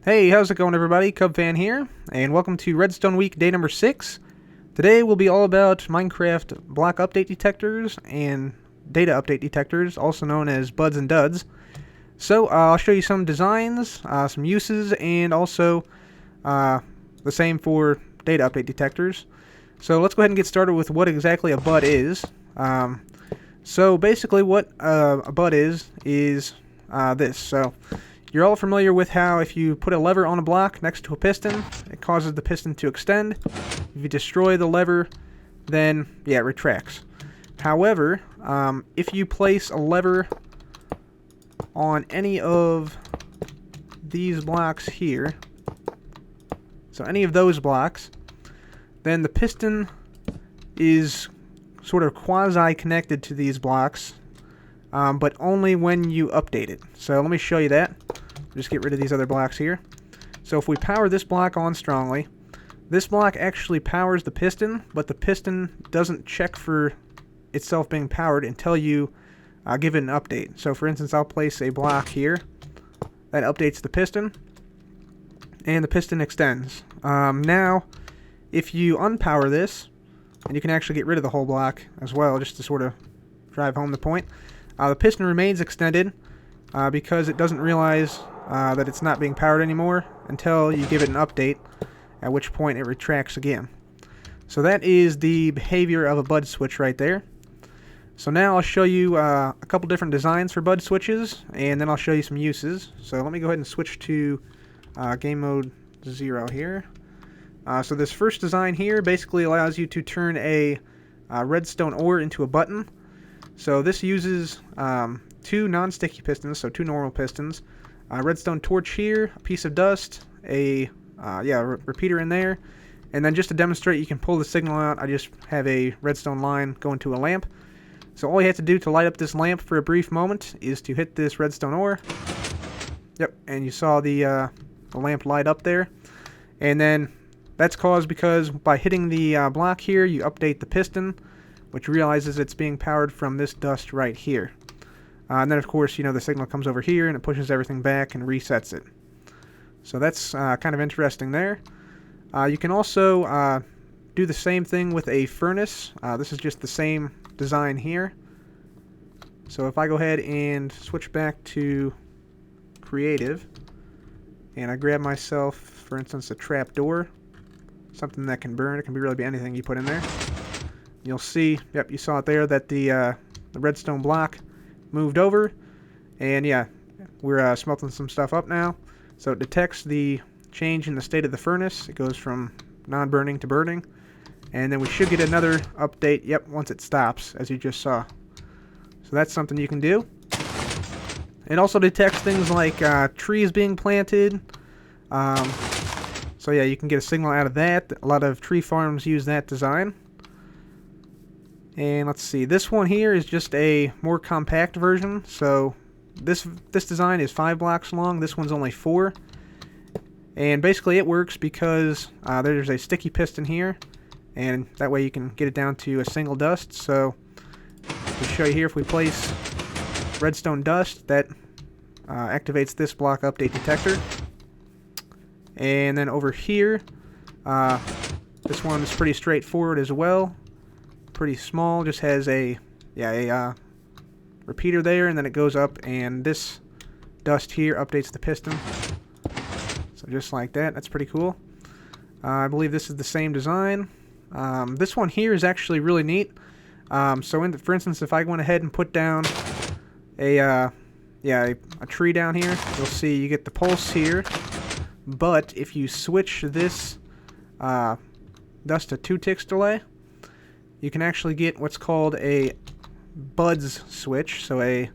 Hey, how's it going everybody? Cub Fan here, and welcome to Redstone Week day number 6. Today will be all about Minecraft block update detectors and data update detectors, also known as buds and duds. So I'll show you some designs, some uses, and also the same for data update detectors. So let's go ahead and get started with what exactly a bud is. So basically what a bud is this. So you're all familiar with how if you put a lever on a block next to a piston, it causes the piston to extend. If you destroy the lever, then yeah, it retracts. However, if you place a lever on any of these blocks here, so any of those blocks, then the piston is sort of quasi-connected to these blocks, but only when you update it. So let me show you that. Just get rid of these other blocks here. So if we power this block on strongly, this block actually powers the piston, but the piston doesn't check for itself being powered until you give it an update. So for instance, I'll place a block here that updates the piston, and the piston extends. Now, if you unpower this, and you can actually get rid of the whole block as well, just to sort of drive home the point, the piston remains extended because it doesn't realize that it's not being powered anymore until you give it an update, at which point it retracts again. So that is the behavior of a bud switch right there. So now I'll show you a couple different designs for bud switches, and then I'll show you some uses. So let me go ahead and switch to game mode 0 here. So this first design here basically allows you to turn a redstone ore into a button. So this uses two non-sticky pistons, so two normal pistons, redstone torch here, a piece of dust, a repeater in there, and then just to demonstrate you can pull the signal out, I just have a redstone line going to a lamp. So all you have to do to light up this lamp for a brief moment is to hit this redstone ore. Yep, and you saw the lamp light up there. And then that's caused because by hitting the block here, you update the piston, which realizes it's being powered from this dust right here. And then, of course, you know, the signal comes over here and it pushes everything back and resets it. So that's kind of interesting there. You can also do the same thing with a furnace. This is just the same design here. So if I go ahead and switch back to creative, and I grab myself, for instance, a trap door, something that can burn. It can really be anything you put in there. You'll see, yep, you saw it there, that the redstone block moved over, and yeah, we're smelting some stuff up now. So it detects the change in the state of the furnace. It goes from non-burning to burning, and then we should get another update, yep, once it stops, as you just saw. So that's something you can do. It also detects things like trees being planted. So yeah, you can get a signal out of that. A lot of tree farms use that design. And let's see, this one here is just a more compact version. So this design is 5 blocks long. This one's only 4. And basically it works because there's a sticky piston here, and that way you can get it down to a single dust. So to show you here, if we place redstone dust, that activates this block update detector. And then over here, this one is pretty straightforward as well. Pretty small, just has a repeater there, and then it goes up, and this dust here updates the piston. So just like that, that's pretty cool. I believe this is the same design. This one here is actually really neat. For instance, if I went ahead and put down a tree down here, you'll see you get the pulse here. But if you switch this dust to 2 ticks delay, you can actually get what's called a buds switch, so a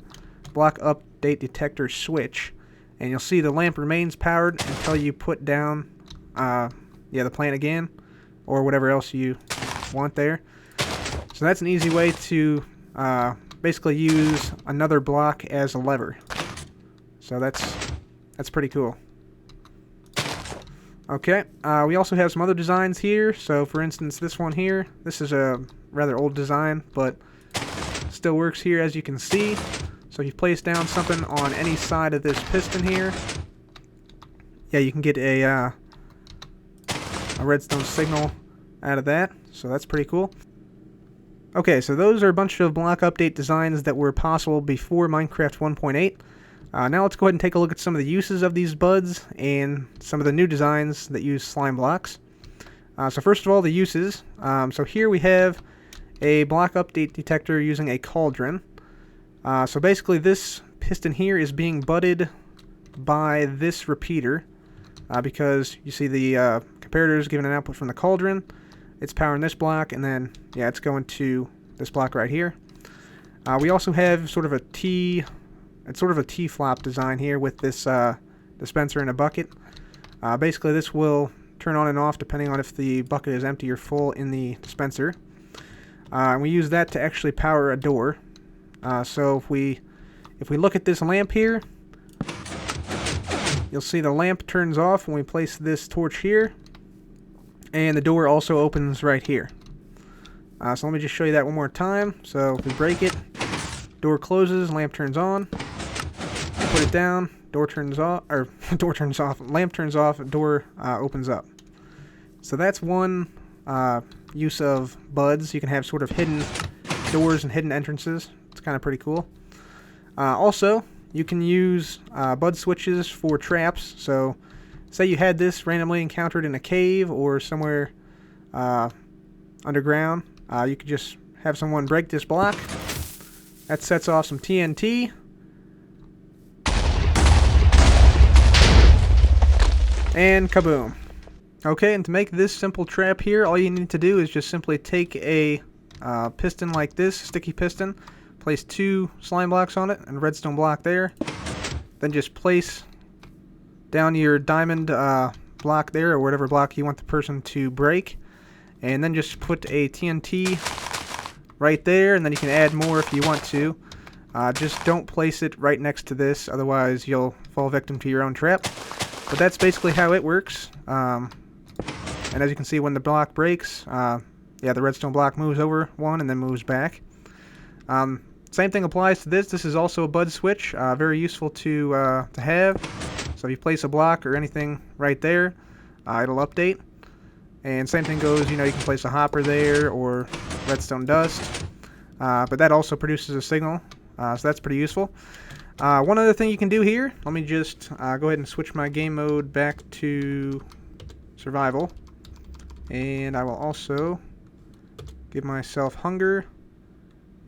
block update detector switch, and you'll see the lamp remains powered until you put down the plant again, or whatever else you want there. So that's an easy way to basically use another block as a lever. So that's pretty cool. Okay, we also have some other designs here. So for instance, this one here, this is a rather old design, but still works here, as you can see. So if you place down something on any side of this piston here, yeah, you can get a redstone signal out of that, so that's pretty cool. Okay, so those are a bunch of block update designs that were possible before Minecraft 1.8. Now let's go ahead and take a look at some of the uses of these buds and some of the new designs that use slime blocks. So first of all, the uses. So here we have a block update detector using a Cauldron. So basically this piston here is being budded by this repeater because you see the comparator is giving an output from the Cauldron. It's powering this block, and then yeah, it's going to this block right here. We also have sort of a T-flop design here with this dispenser and a bucket. Basically this will turn on and off depending on if the bucket is empty or full in the dispenser. And we use that to actually power a door. So if we look at this lamp here, you'll see the lamp turns off when we place this torch here, and the door also opens right here. So let me just show you that one more time. So if we break it, door closes, lamp turns on. Put it down, door turns off, or door turns off, lamp turns off, door opens up. So that's one use of buds. You can have sort of hidden doors and hidden entrances. It's kind of pretty cool. Also, you can use bud switches for traps. So say you had this randomly encountered in a cave or somewhere underground. You could just have someone break this block. That sets off some TNT. And kaboom. Okay, and to make this simple trap here, all you need to do is just simply take a piston like this, sticky piston, place 2 slime blocks on it and a redstone block there. Then just place down your diamond block there, or whatever block you want the person to break. And then just put a TNT right there, and then you can add more if you want to. Just don't place it right next to this, otherwise you'll fall victim to your own trap. But that's basically how it works. And as you can see, when the block breaks, yeah, the redstone block moves over one and then moves back. Same thing applies to this. This is also a bud switch, very useful to have. So if you place a block or anything right there, it'll update. And same thing goes, you know, you can place a hopper there or redstone dust. But that also produces a signal, so that's pretty useful. One other thing you can do here, let me just go ahead and switch my game mode back to survival. And I will also give myself hunger.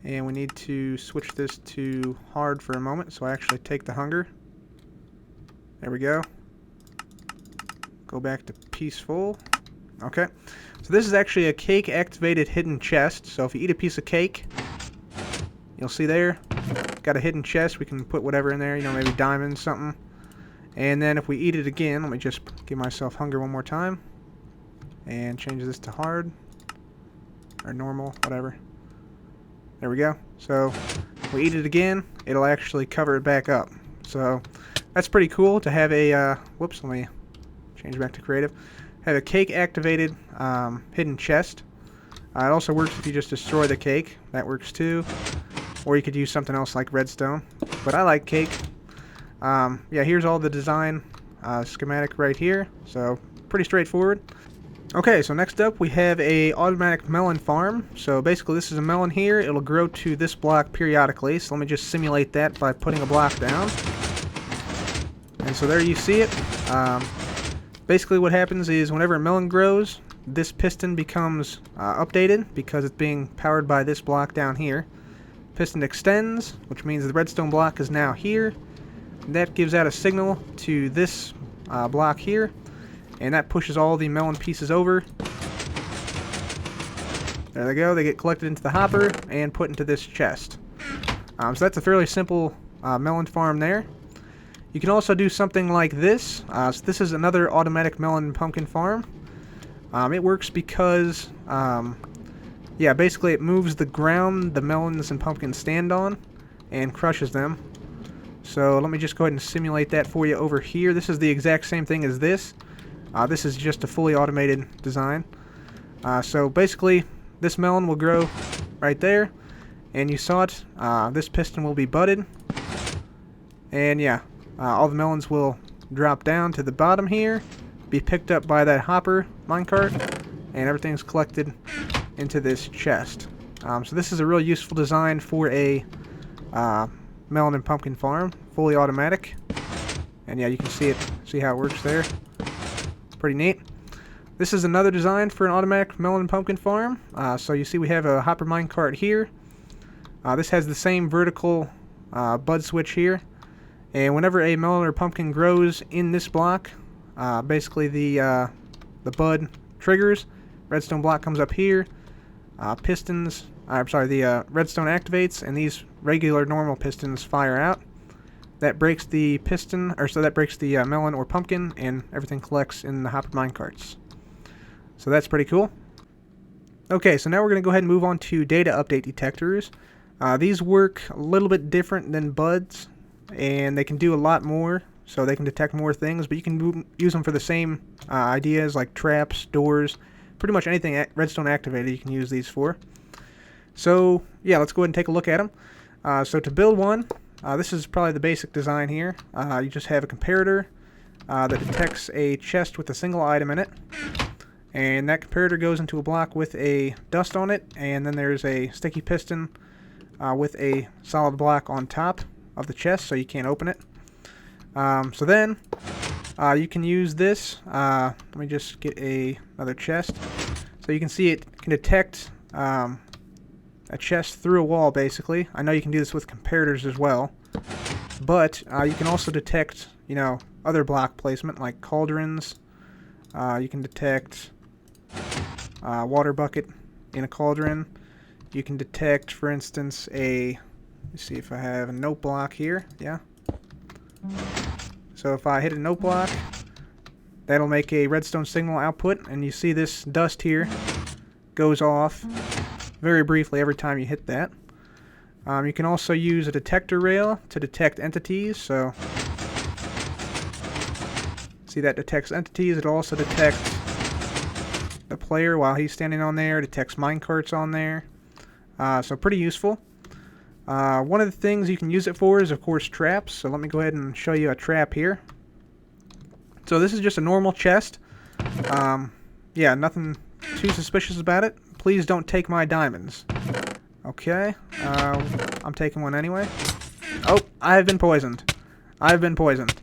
And we need to switch this to hard for a moment, so I actually take the hunger. There we go. Go back to peaceful. Okay. So this is actually a cake activated hidden chest. So if you eat a piece of cake, you'll see there, got a hidden chest. We can put whatever in there, you know, maybe diamonds, something. And then if we eat it again, let me just give myself hunger one more time. And change this to hard. Or normal, whatever. There we go. So if we eat it again, it'll actually cover it back up. So that's pretty cool to have a, whoops, let me change back to creative. Have a cake activated hidden chest. It also works if you just destroy the cake. That works too. Or you could use something else like redstone. But I like cake. Yeah, here's all the design schematic right here. So pretty straightforward. Okay, so next up we have a automatic melon farm. So basically this is a melon here. It'll grow to this block periodically. So let me just simulate that by putting a block down. And so there you see it. Basically what happens is whenever a melon grows, this piston becomes updated because it's being powered by this block down here. Piston extends, which means the redstone block is now here. That gives out a signal to this block here. And that pushes all the melon pieces over. There they go. They get collected into the hopper and put into this chest. So that's a fairly simple melon farm there. You can also do something like this. So this is another automatic melon and pumpkin farm. It works because, yeah, basically it moves the ground the melons and pumpkins stand on and crushes them. So let me just go ahead and simulate that for you over here. This is the exact same thing as this. This is just a fully automated design. So basically, this melon will grow right there, and you saw it. This piston will be budded, and yeah, all the melons will drop down to the bottom here, be picked up by that hopper minecart, and everything's collected into this chest. So this is a real useful design for a melon and pumpkin farm, fully automatic. And yeah, you can see how it works there. Pretty neat. This is another design for an automatic melon and pumpkin farm. So you see we have a hopper minecart here. This has the same vertical bud switch here. And whenever a melon or pumpkin grows in this block, basically the bud triggers. Redstone block comes up here. The redstone activates, and these regular normal pistons fire out. That breaks the piston, that breaks the melon or pumpkin, and everything collects in the hopper minecarts. So that's pretty cool. Okay, so now we're going to go ahead and move on to data update detectors. These work a little bit different than buds, and they can do a lot more, so they can detect more things, but you can use them for the same ideas like traps, doors, pretty much anything redstone activated you can use these for. So yeah, let's go ahead and take a look at them. So to build one, this is probably the basic design here. You just have a comparator that detects a chest with a single item in it. And that comparator goes into a block with a dust on it, and then there's a sticky piston with a solid block on top of the chest, so you can't open it. So then you can use this. Let me just get another chest. So you can see it can detect a chest through a wall, basically. I know you can do this with comparators as well, but you can also detect, other block placement like cauldrons. You can detect water bucket in a cauldron. You can detect, for instance, let me see if I have a note block here. Yeah. So if I hit a note block, that'll make a redstone signal output, and you see this dust here goes off very briefly every time you hit that. You can also use a detector rail to detect entities. So see, that detects entities. It'll also detect the player while he's standing on there. It detects minecarts on there. So pretty useful. One of the things you can use it for is, of course, traps. So let me go ahead and show you a trap here. So this is just a normal chest. Yeah, nothing too suspicious about it. Please don't take my diamonds. Okay, I'm taking one anyway. Oh, I have been poisoned. I've been poisoned.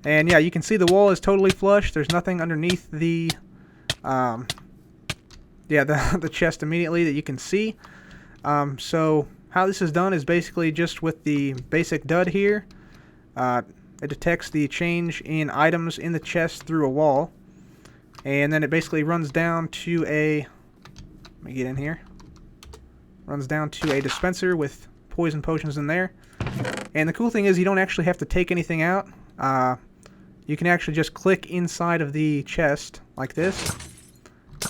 And yeah, you can see the wall is totally flush. There's nothing underneath the the chest immediately that you can see. So how this is done is basically just with the basic dud here. It detects the change in items in the chest through a wall, and then it basically runs down to a, let me get in here, runs down to a dispenser with poison potions in there. And the cool thing is you don't actually have to take anything out. You can actually just click inside of the chest like this,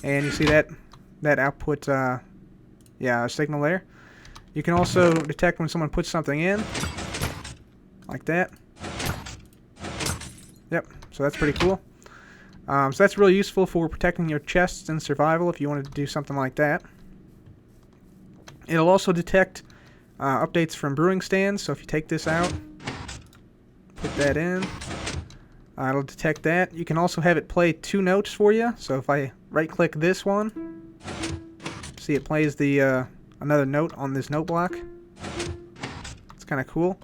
and you see that output a signal there. You can also detect when someone puts something in like that. Yep, so that's pretty cool. So that's really useful for protecting your chests in survival if you wanted to do something like that. It'll also detect updates from brewing stands, so if you take this out, put that in, it'll detect that. You can also have it play 2 notes for you, so if I right-click this one, see it plays the another note on this note block. It's kind of cool.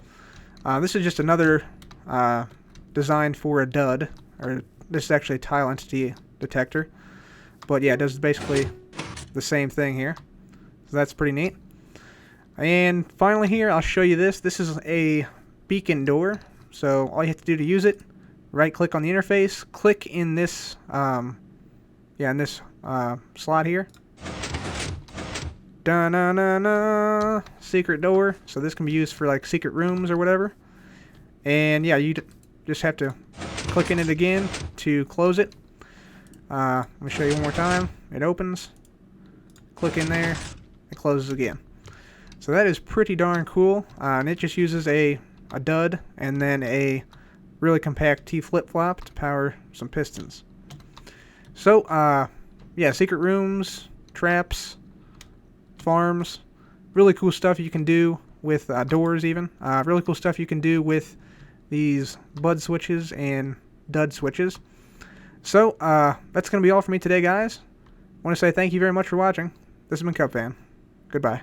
This is just another designed for a dud, or this is actually a tile entity detector, but yeah, it does basically the same thing here, so that's pretty neat. And finally here, I'll show you this. This is a beacon door, so all you have to do to use it, right click on the interface, click in this slot here, da-na-na-na, secret door. So this can be used for like secret rooms or whatever. And yeah, you just have to click in it again to close it. Let me show you one more time. It opens, click in there, it closes again. So that is pretty darn cool, and it just uses a dud and then a really compact T flip-flop to power some pistons. So yeah, secret rooms, traps, farms, really cool stuff you can do with doors even. Really cool stuff you can do with these bud switches and dud switches. So, that's going to be all for me today, guys. I want to say thank you very much for watching. This has been CupFan. Goodbye.